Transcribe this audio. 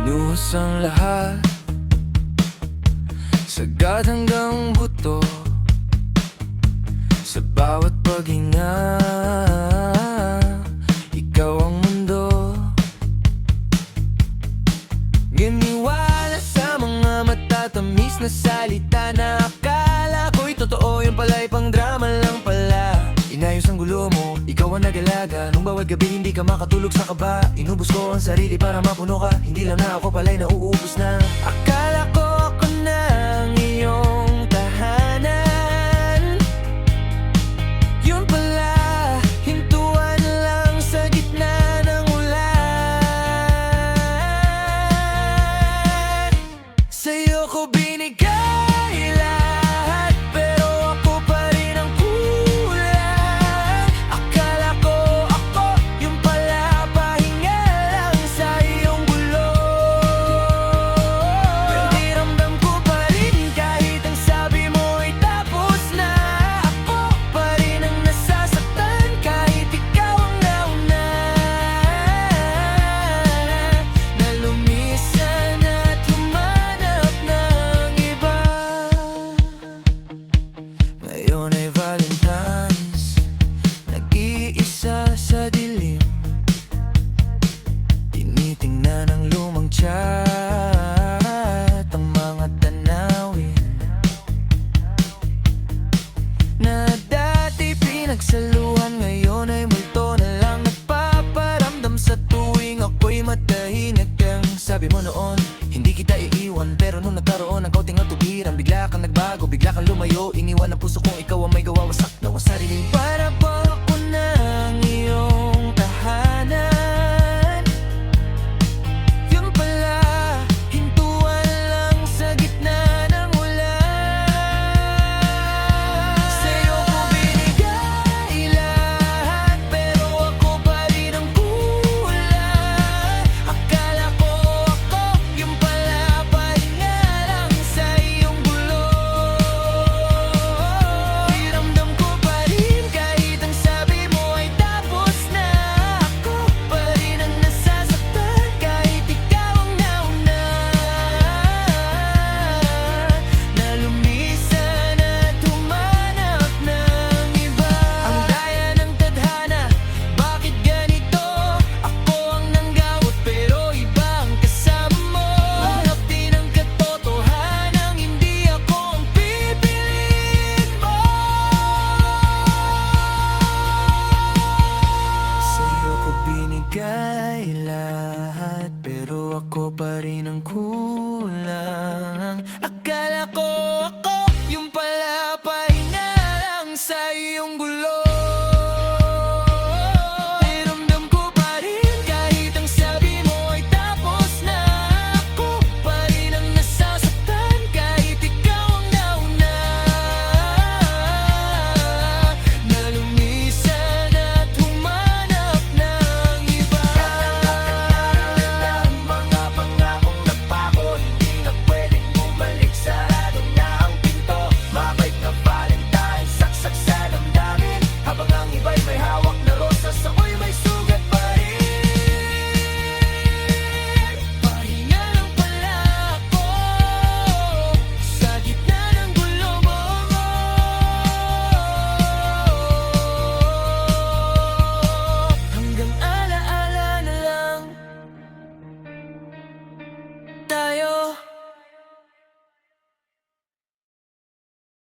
Binuhos ang lahat, sagad hanggang buto. Sa bawat paghinga, ikaw ang mundo. Ganiwala sa mga matatamis na salita na akala ko'y totoo, yung pala'y pang drama lang pala. Inayos ang gulo mo, ikaw ang nag-alaga. Nung bawat gabi hindi ka makatulog sa kaba. Inubos ko ang sarili para mapuno ka. Hindi lang na ako pala'y nauubos na. Akala ko ako na ang iyong tahanan. Yun pala, hintuan lang sa gitna ng ulan. Sa'yo ko binigay lahat, pero ako pa rin ang kulang. Akala ko ako, yung pala pahinga lang sa iyong gulo. Hindi ramdam ko pa rin kahit ang sabi mo'y tapos na. Ako pa rin ang nasasaktan kahit ikaw ang nauna. Na lumisan at humanap ng iba. Ngayon ay Valentine's, nag-iisa sa dilim. Tinitingnan ang lumang chat, ang mga tanawin na dati pinagsaluhan, ngayon ay multo na lang nagpaparamdam sa tuwing ako'y matahimik. Ang sabi mo noon, hindi kita iiwan, pero nung nagkaroon ng kaunting atubiran, bigla kang nagbago, bigla kang lumayo. Iniwan ang puso kong ikaw ang may gawa, wasak na ang sariling